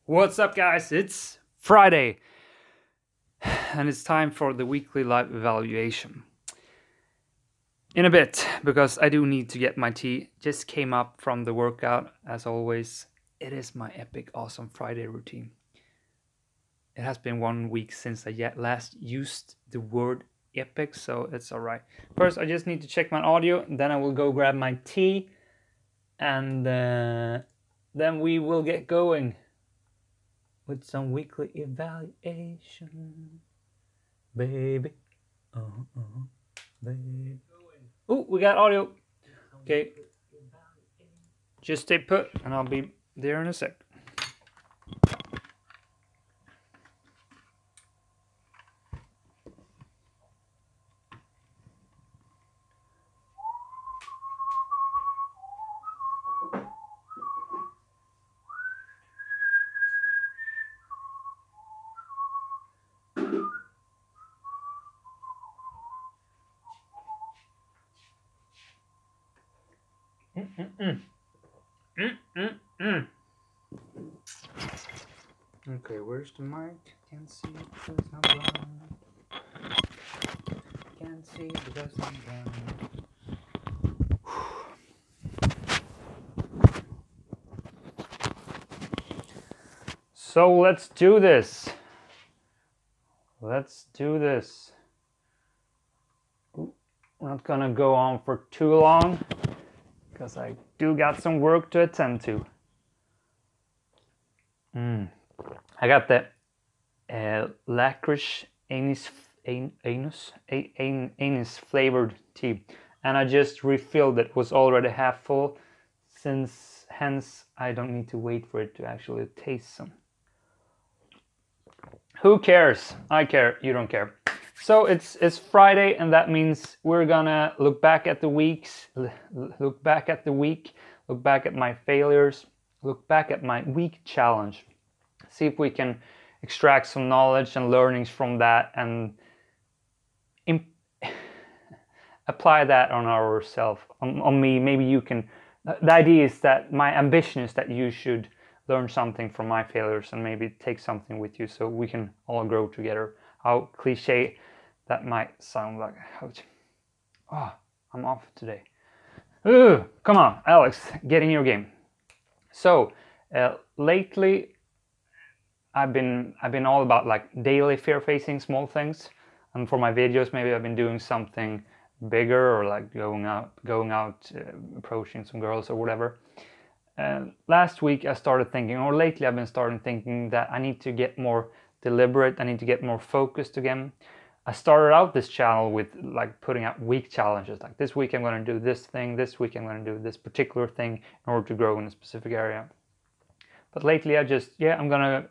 What's up, guys? It's Friday and it's time for the weekly live evaluation. In a bit, because I do need to get my tea. Just came up from the workout, as always. It is my epic, awesome Friday routine. It has been 1 week since I last used the word epic, so it's alright. First, I just need to check my audio, then I will go grab my tea, and then we will get going with some weekly evaluation, baby. Baby. Oh, we got audio. Okay. Just stay put, and I'll be there in a sec. Okay, where's the mic? Can't see it because I'm blind. Can't see it because I'm blind. So let's do this. Let's do this. Ooh, we're not gonna go on for too long because I do got some work to attend to. I got the licorice anise flavored tea, and I just refilled it. Was already half full, hence I don't need to wait for it to actually taste some. Who cares? I care. You don't care. So it's Friday, and that means we're gonna look back at the weeks, look back at the week, look back at my failures, look back at my week challenge. See if we can extract some knowledge and learnings from that and apply that on ourselves, on me. Maybe you can. The idea is that my ambition is that you should learn something from my failures and maybe take something with you so we can all grow together. How cliche that might sound like. Oh, I'm off today. Ugh, come on, Alex, get in your game. So lately I've been all about like daily fear-facing small things, and for my videos maybe I've been doing something bigger, or like going out, approaching some girls or whatever. Last week I started thinking, or lately I've been starting thinking that I need to get more deliberate, I need to get more focused again. I started out this channel with like putting out week challenges, like this week I'm going to do this thing, this week I'm going to do this particular thing in order to grow in a specific area. But lately I just, I'm going to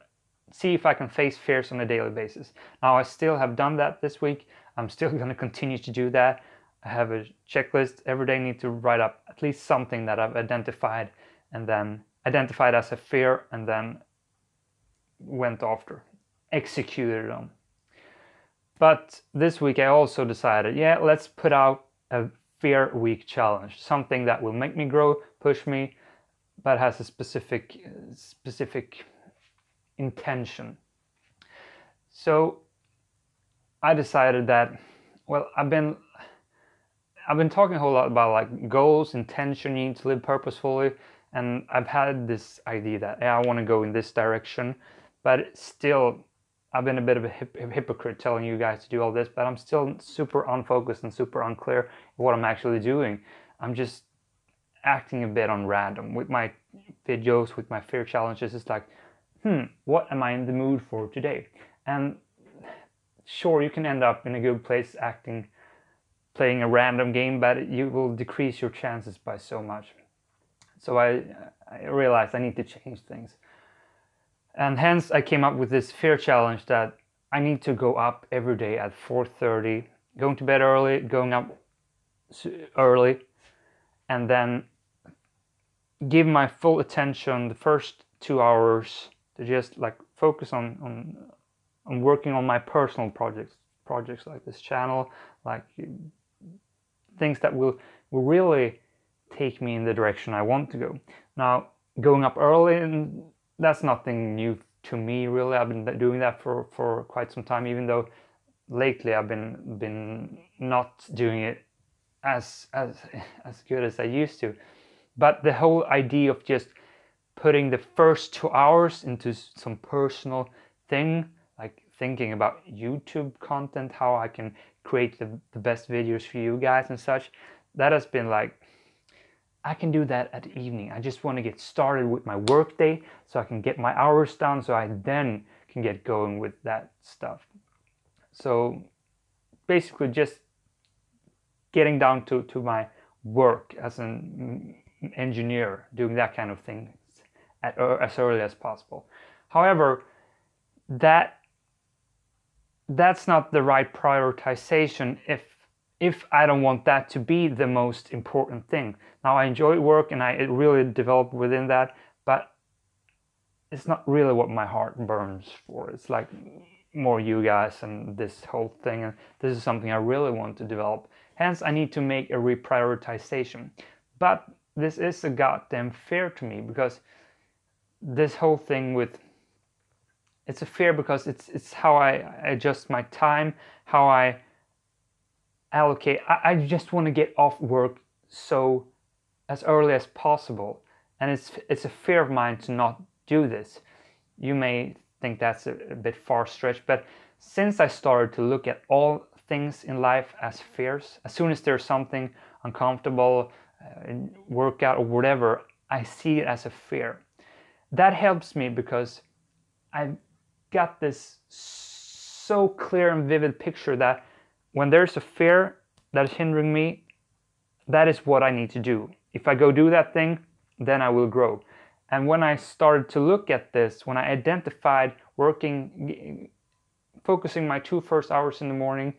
see if I can face fears on a daily basis. Now I still have done that this week. I'm still going to continue to do that. I have a checklist. Every day I need to write up at least something that I've identified, and then identified as a fear, and then went after, executed on. But this week I also decided, let's put out a fear week challenge, something that will make me grow, push me, but has a specific intention. So I decided that, well, I've been talking a whole lot about like goals, intention, you need to live purposefully, and I've had this idea that I want to go in this direction, but still I've been a bit of a hypocrite telling you guys to do all this, but I'm still super unfocused and super unclear what I'm actually doing. I'm just acting a bit on random with my videos, with my fear challenges. It's like, what am I in the mood for today? And sure, you can end up in a good place playing a random game, but you will decrease your chances by so much. So I realized I need to change things. And hence I came up with this fear challenge that I need to go up every day at 4:30, going to bed early, going up early, and then give my full attention the first 2 hours to just like focus on working on my personal projects like this channel, like things that will really take me in the direction I want to go. Now, going up early that's nothing new to me really. I've been doing that for quite some time, even though lately I've been not doing it as good as I used to. But the whole idea of just putting the first 2 hours into some personal thing, like thinking about YouTube content, how I can create the best videos for you guys and such, that has been like, I can do that at the evening. I just want to get started with my work day so I can get my hours done, so I then can get going with that stuff. So basically just getting down to my work as an engineer, doing that kind of thing as early as possible. However, that's not the right prioritization if I don't want that to be the most important thing. Now, I enjoy work and I really develop within that, but it's not really what my heart burns for. It's like more you guys and this whole thing, and this is something I really want to develop. Hence, I need to make a reprioritization. But this is a goddamn fear to me, because this whole thing with, it's a fear because it's how I adjust my time, how I allocate. I just want to get off work so as early as possible, and it's a fear of mine to not do this. You may think that's a bit far stretched, but since I started to look at all things in life as fears, as soon as there's something uncomfortable, workout or whatever, I see it as a fear. That helps me because I've got this so clear and vivid picture that when there's a fear that is hindering me, that is what I need to do. If I go do that thing, then I will grow. And when I started to look at this, when I identified focusing my 2 first hours in the morning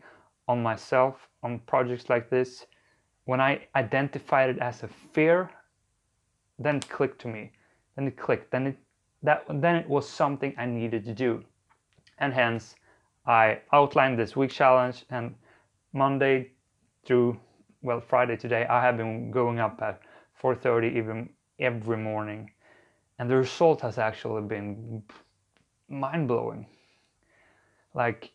on myself, on projects like this, when I identified it as a fear, then it clicked to me. Then it clicked. Then it was something I needed to do. And hence, I outlined this week challenge, and Monday through, well, Friday today, I have been going up at 4:30 even every morning. And the result has actually been mind-blowing. Like,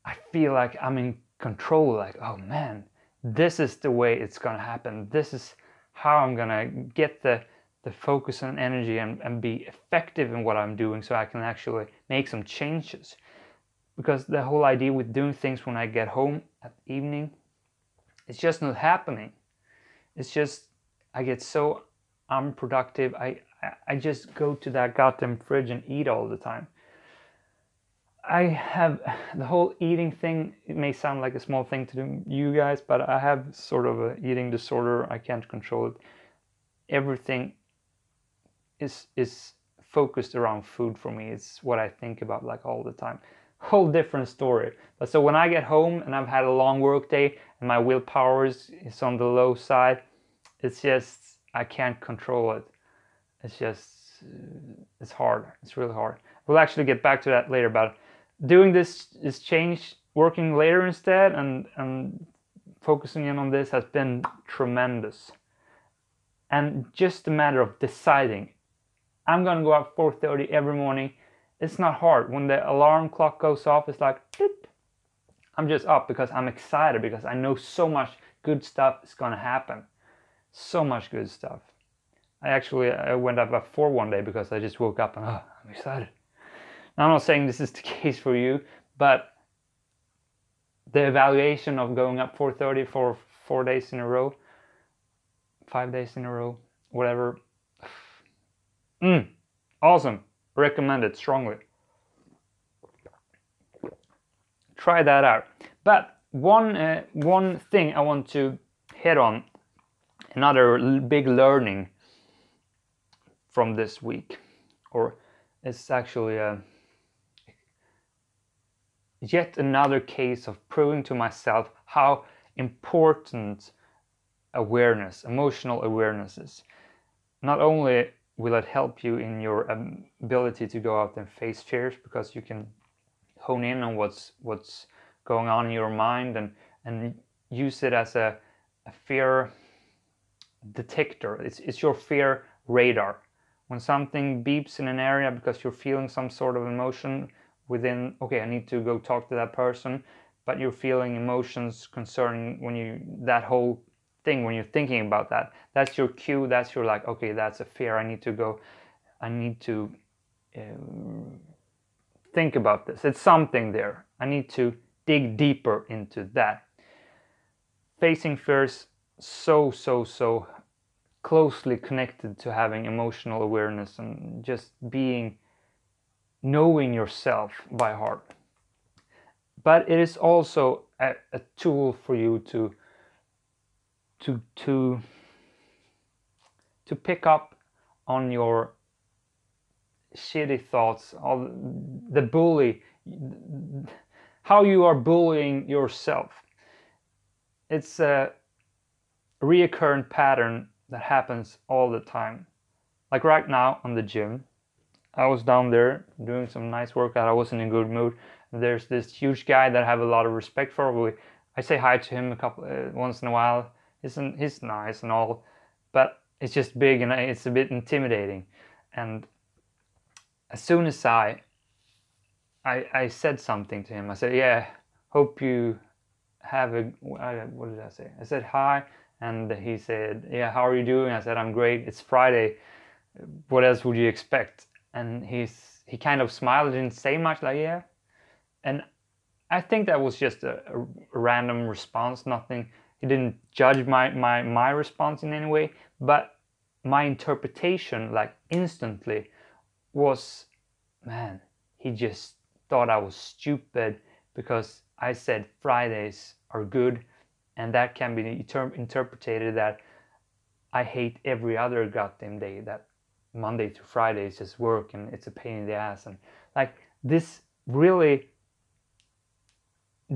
I feel like I'm in control, like, oh man, this is the way it's gonna happen. This is how I'm gonna get the focus and energy and be effective in what I'm doing, so I can actually make some changes. Because the whole idea with doing things when I get home at evening, it's just not happening. It's just, I get so unproductive. I just go to that goddamn fridge and eat all the time. I have the whole eating thing, it may sound like a small thing to you guys, but I have sort of an eating disorder. I can't control it. Everything is focused around food for me. It's what I think about like all the time. Whole different story. But so when I get home and I've had a long work day and my willpower is on the low side, it's just, I can't control it. It's just, it's hard. It's really hard. We'll actually get back to that later, but doing this change, working later instead and focusing in on this has been tremendous. And just a matter of deciding, I'm gonna go out 4:30 every morning. It's not hard. When the alarm clock goes off, it's like, doop. I'm just up because I'm excited, because I know so much good stuff is gonna happen. So much good stuff. I went up at 4 one day because I just woke up and I'm excited. Now, I'm not saying this is the case for you, but the evaluation of going up 4:30 for 4 days in a row, 5 days in a row, whatever. Awesome. Recommend it strongly. Try that out. But one thing I want to hit on, another big learning from this week, or it's actually yet another case of proving to myself how important awareness, emotional awareness is. Not only will it help you in your ability to go out and face fears, because you can hone in on what's going on in your mind and use it as a fear detector. It's your fear radar. When something beeps in an area because you're feeling some sort of emotion within, okay, I need to go talk to that person, but you're feeling emotions concerning that whole thing, when you're thinking about that, that's your cue, that's your like, okay, that's a fear, I need to think about this, it's something there, I need to dig deeper into that. Facing fears so closely connected to having emotional awareness and just knowing yourself by heart. But it is also a tool for you to pick up on your shitty thoughts, all the bully, how you are bullying yourself. It's a reoccurring pattern that happens all the time. Like right now on the gym, I was down there doing some nice workout, I was in a good mood. There's this huge guy that I have a lot of respect for. I say hi to him once in a while. He's nice and all, but it's just big and it's a bit intimidating. And as soon as I said something to him, I said, yeah, hope you have a, what did I say? I said hi, and he said, yeah, how are you doing? I said, I'm great, it's Friday, what else would you expect? And he kind of smiled, didn't say much, like, yeah. And I think that was just a random response, nothing, he didn't judge my response in any way, but my interpretation, like instantly, was, man, he just thought I was stupid because I said Fridays are good, and that can be interpreted that I hate every other goddamn day, that Monday to Friday is just work and it's a pain in the ass. And like this really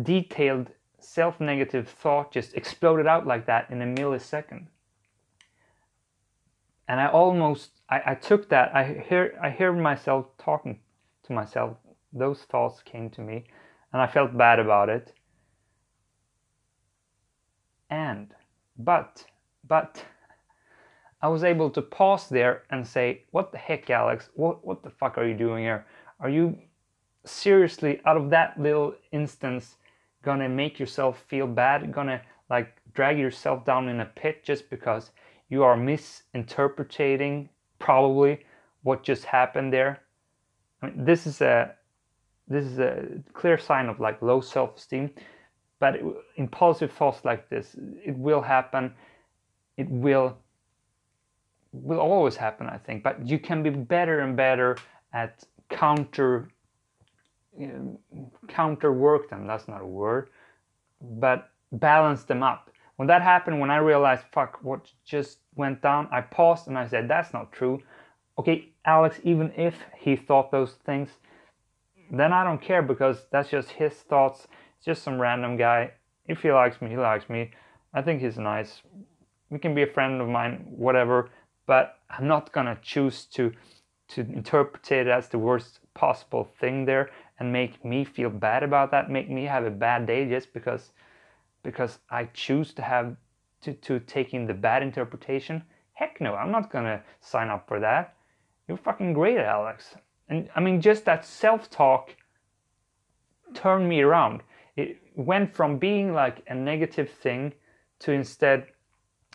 detailed self-negative thought just exploded out like that in a millisecond. And I took that, I hear myself talking to myself, those thoughts came to me and I felt bad about it. But I was able to pause there and say, what the heck, Alex, what the fuck are you doing here? Are you seriously, out of that little instance, gonna make yourself feel bad, gonna like drag yourself down in a pit just because you are misinterpreting probably what just happened there? I mean, this is a clear sign of like low self-esteem. But impulsive thoughts like this, it will happen, it will always happen, I think. But you can be better and better at counter work them, that's not a word, but balance them up. When that happened, when I realized, fuck, what just went down, I paused and I said, that's not true. Okay, Alex, even if he thought those things, then I don't care, because that's just his thoughts. It's just some random guy. If he likes me, he likes me. I think he's nice. We can be a friend of mine, whatever. But I'm not gonna choose to interpret it as the worst possible thing there and make me feel bad about that, make me have a bad day just because I choose to have to take in the bad interpretation. Heck no, I'm not gonna sign up for that. You're fucking great, Alex. And I mean, just that self-talk turned me around. It went from being like a negative thing to instead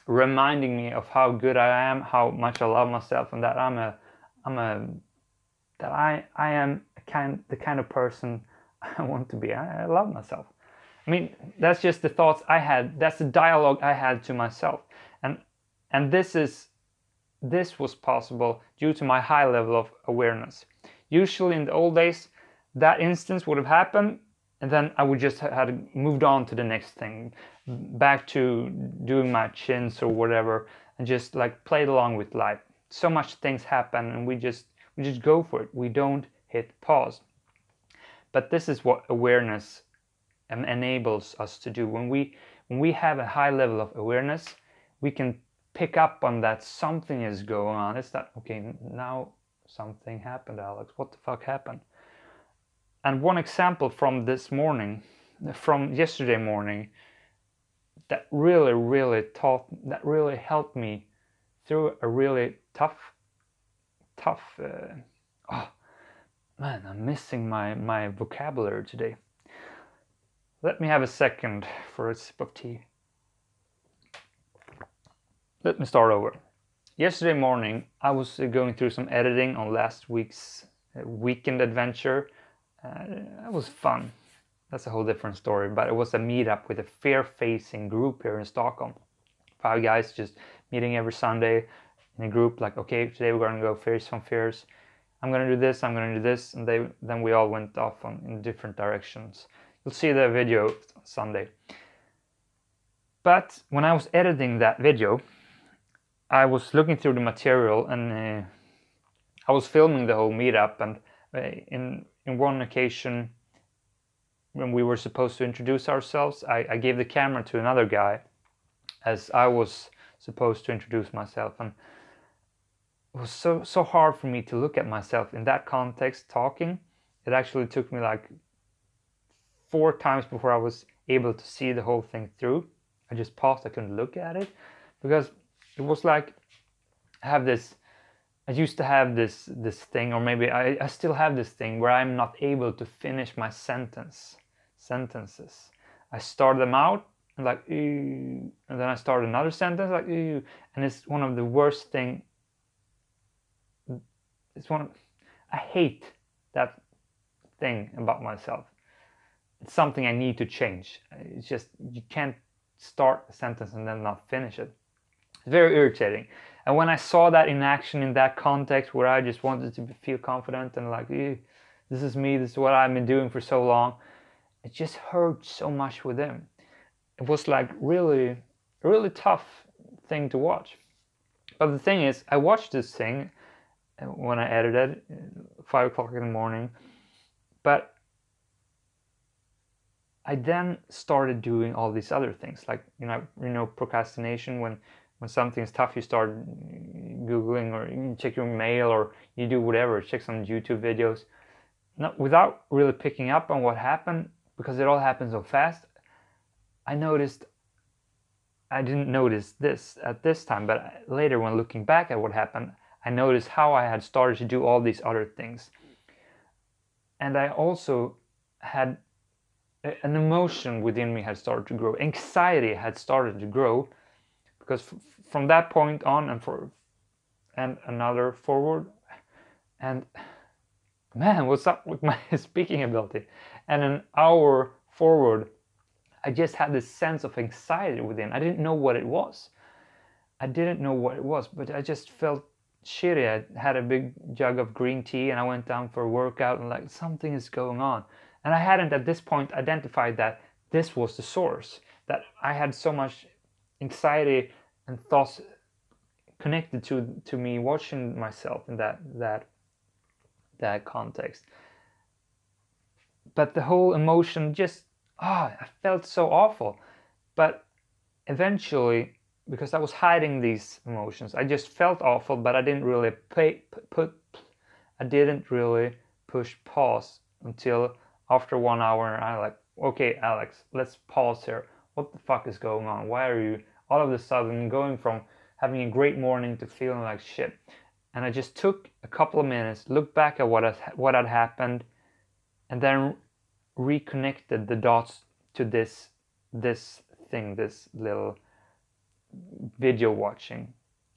reminding me of how good I am, how much I love myself, and that I am the kind of person I want to be. I love myself. I mean, that's just the thoughts I had. That's the dialogue I had to myself. And this was possible due to my high level of awareness. Usually in the old days, that instance would have happened, and then I would just have moved on to the next thing, back to doing my chins or whatever, and just like played along with life. So much things happen, and we just go for it. We don't hit pause. But this is what awareness enables us to do. When we have a high level of awareness, we can pick up on that something is going on. It's that, okay, now something happened, Alex. What the fuck happened? And one example from this morning, from yesterday morning, that really helped me through a really tough tough. Oh man, I'm missing my vocabulary today. Let me have a second for a sip of tea. Let me start over. Yesterday morning, I was going through some editing on last week's weekend adventure. It was fun. That's a whole different story, but it was a meetup with a fear-facing group here in Stockholm. 5 guys just meeting every Sunday in a group, like, okay, today we're gonna go face some fears. I'm gonna do this, I'm gonna do this, and then we all went off in different directions. You'll see the video on Sunday. But when I was editing that video, I was looking through the material, and I was filming the whole meetup, and in one occasion when we were supposed to introduce ourselves, I gave the camera to another guy as I was supposed to introduce myself, and it was so hard for me to look at myself in that context talking. It actually took me like 4 times before I was able to see the whole thing through. I just paused, I couldn't look at it, because it was like I used to have this thing, or maybe I still have this thing where I'm not able to finish my sentences. I start them out and like, ew, and then I start another sentence like, ew, and it's one of the worst thing. I hate that thing about myself. It's something I need to change. It's just, you can't start a sentence and then not finish it. It's very irritating. And when I saw that in action in that context where I just wanted to feel confident and like, this is me, this is what I've been doing for so long, it just hurt so much within. It was like really, really tough thing to watch. But the thing is, I watched this thing when I edited 5 o'clock in the morning, but I then started doing all these other things, like procrastination. When something is tough, you start Googling, or you check your mail, or you do whatever, check some YouTube videos, without really picking up on what happened, because it all happened so fast. I didn't notice this at this time, but later when looking back at what happened, I noticed how I had started to do all these other things. And I also had an emotion within me had started to grow. Anxiety had started to grow, because from that point on and another forward, and man, what's up with my speaking ability? And an hour forward, I just had this sense of anxiety within. I didn't know what it was. But I just felt shitty. I had a big jug of green tea and I went down for a workout, and like, something is going on. And I hadn't at this point identified that this was the source, that I had so much anxiety and thoughts connected to me watching myself in that context. But the whole emotion just, I felt so awful. But eventually, because I was hiding these emotions, I just felt awful, but I didn't really push pause until after 1 hour. And I like, okay, Alex, let's pause here. What the fuck is going on? Why are you all of a sudden going from having a great morning to feeling like shit? And I just took a couple of minutes, looked back at what had happened, and then reconnected the dots to this thing, this little video watching.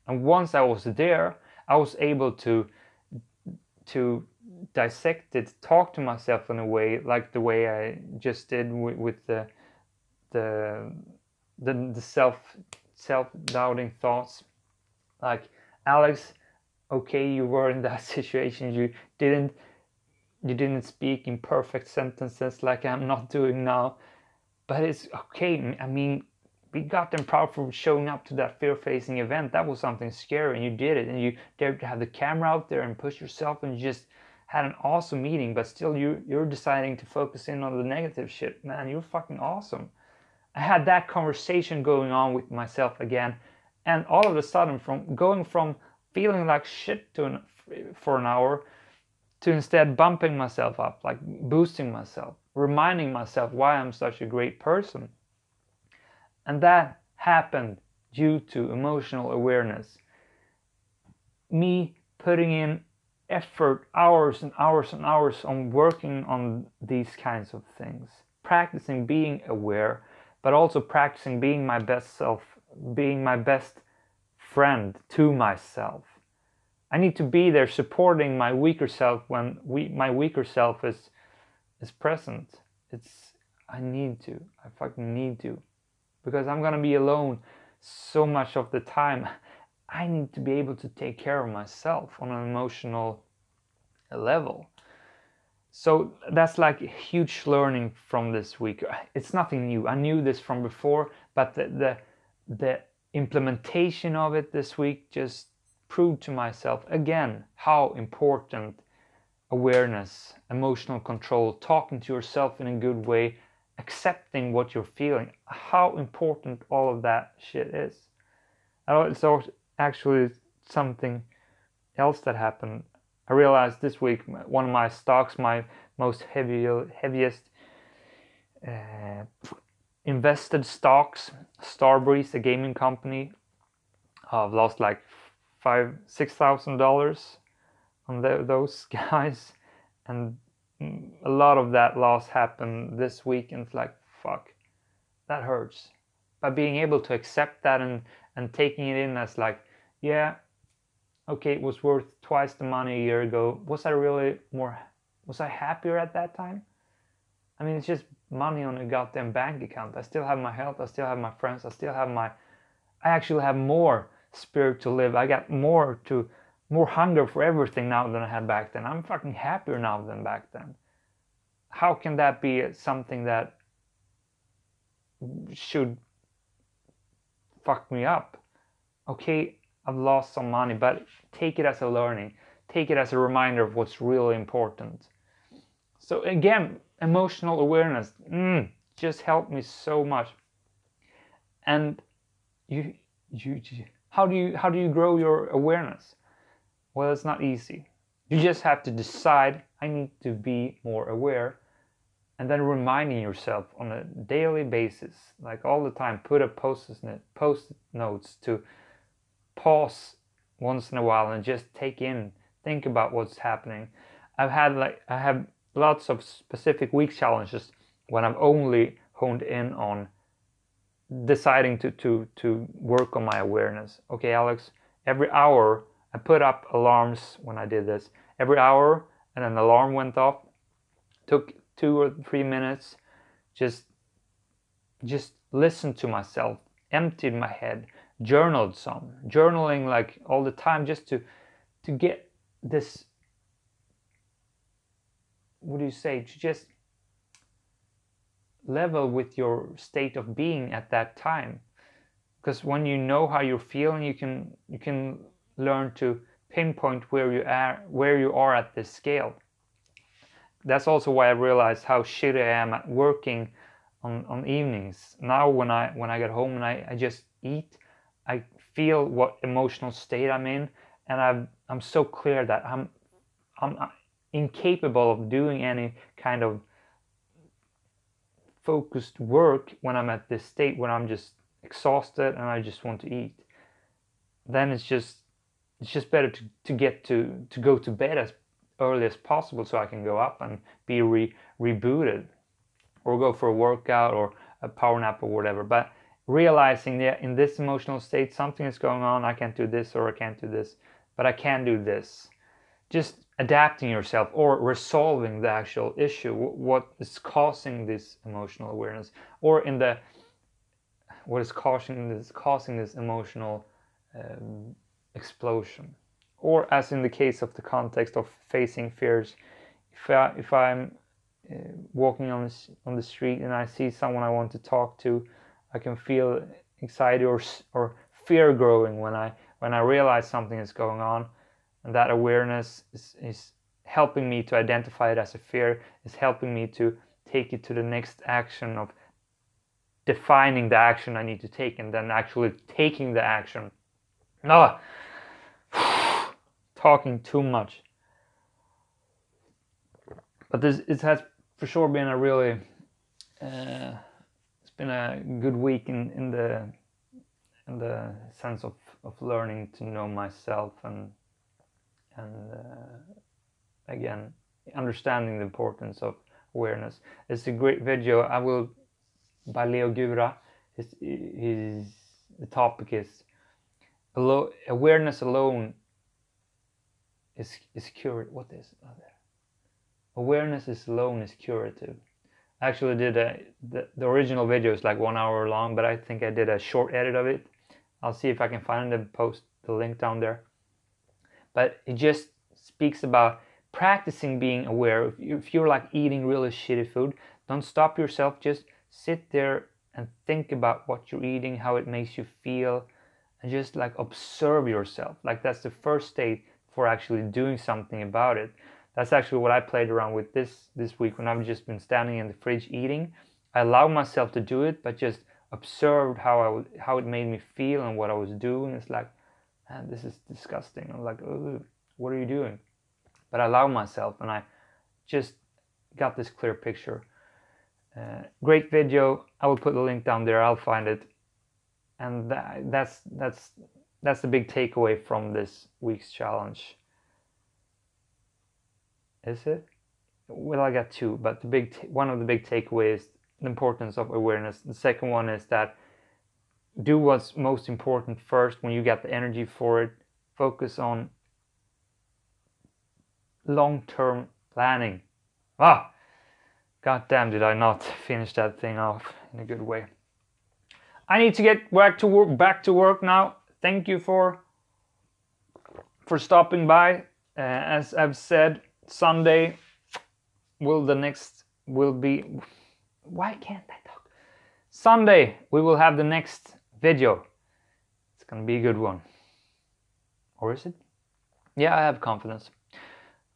And once I was there, I was able to dissect it, talk to myself in a way like the way I just did with the self-doubting thoughts, like, Alex, okay, you were in that situation, you didn't speak in perfect sentences like I'm not doing now, but it's okay. I mean, be goddamn proud for showing up to that fear-facing event. That was something scary, and you did it, and you dared to have the camera out there and push yourself, and you just had an awesome meeting. But still, you're deciding to focus in on the negative shit. Man, you're fucking awesome. I had that conversation going on with myself again, and all of a sudden, from feeling like shit for an hour, to instead bumping myself up, like boosting myself, reminding myself why I'm such a great person. And that happened due to emotional awareness. Me putting in effort, hours and hours and hours on working on these kinds of things, practicing being aware, but also practicing being my best self, being my best friend to myself. I need to be there supporting my weaker self when my weaker self is present. I need to. I fucking need to. Because I'm gonna be alone so much of the time. I need to be able to take care of myself on an emotional level. So that's like a huge learning from this week. It's nothing new. I knew this from before, but the implementation of it this week just proved to myself again how important awareness, emotional control, talking to yourself in a good way, accepting what you're feeling, how important all of that shit is. It's actually something else that happened. I realized this week one of my stocks, my most heaviest invested stocks, Starbreeze, a gaming company, I've lost like $6,000 on those guys, and a lot of that loss happened this week, and it's like, fuck, that hurts. But being able to accept that and taking it in as like, yeah, okay, it was worth twice the money a year ago. Was I happier at that time? I mean, it's just money on a goddamn bank account. I still have my health, I still have my friends, I actually have more spirit to live. I got more hunger for everything now than I had back then. I'm fucking happier now than back then. How can that be something that should fuck me up? Okay, I've lost some money, but take it as a learning. Take it as a reminder of what's really important. So again, emotional awareness just helped me so much. And how do you grow your awareness? Well, it's not easy. You just have to decide, I need to be more aware, and then reminding yourself on a daily basis, like all the time, put a post-it notes to pause once in a while and just think about what's happening. I have lots of specific week challenges when I've only honed in on deciding to work on my awareness. Okay, Alex, every hour, I put up alarms when I did this. Every hour, and an alarm went off. Took 2 or 3 minutes. Just listened to myself. Emptied my head. Journaled some. Journaling like all the time, just to get this. What do you say? To just level with your state of being at that time. Because when you know how you're feeling, you can learn to pinpoint where you are at this scale. That's also why I realized how shitty I am at working on evenings. Now when I get home and I just eat, I feel what emotional state I'm in, and I'm so clear that I'm incapable of doing any kind of focused work when I'm at this state, when I'm just exhausted and I just want to eat. Then it's just better to go to bed as early as possible so I can go up and be rebooted, or go for a workout or a power nap or whatever. But realizing that in this emotional state something is going on, I can't do this or I can't do this, but I can do this. Just adapting yourself or resolving the actual issue, what is causing this emotional awareness, or what is causing this emotional explosion. Or as in the case of the context of facing fears, if I'm walking on the street and I see someone I want to talk to, I can feel anxiety or fear growing when I realize something is going on, and that awareness is helping me to identify it as a fear, is helping me to take it to the next action of defining the action I need to take, and then actually taking the action. Talking too much. But it has for sure been a really it's been a good week in the sense of learning to know myself and and again, understanding the importance of awareness. It's a great video. I will, by Leo Gura. The topic is awareness alone is curative. What is it? Awareness alone is curative. I actually did the original video is like 1 hour long, but I think I did a short edit of it. I'll see if I can find it and post the link down there. But it just speaks about practicing being aware. If you're like eating really shitty food, don't stop yourself. Just sit there and think about what you're eating, how it makes you feel, and just like observe yourself. Like that's the first state for actually doing something about it. That's actually what I played around with this week when I've just been standing in the fridge eating. I allowed myself to do it, but just observed how it made me feel and what I was doing. It's like, man, this is disgusting. I'm like, oh, what are you doing? But I allowed myself, and I just got this clear picture. Great video. I will put the link down there. I'll find it. And that's the big takeaway from this week's challenge. Is it? Well, I got two, but one of the big takeaways is the importance of awareness. The second one is that do what's most important first when you get the energy for it. Focus on long-term planning. God damn, did I not finish that thing off in a good way. I need to get back to work now. Thank you for stopping by. As I've said, Sunday will be. Why can't I talk? Sunday we will have the next video. It's gonna be a good one. Or is it? Yeah, I have confidence.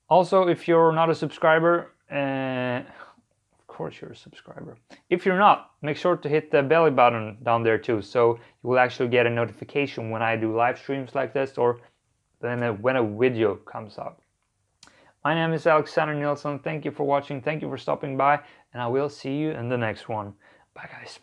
Also, if you're not a subscriber, of course you're a subscriber. If you're not, make sure to hit the belly button down there too, so you will actually get a notification when I do live streams like this, or then when a video comes out. My name is Alexander Nilsson. Thank you for watching. Thank you for stopping by, and I will see you in the next one. Bye, guys.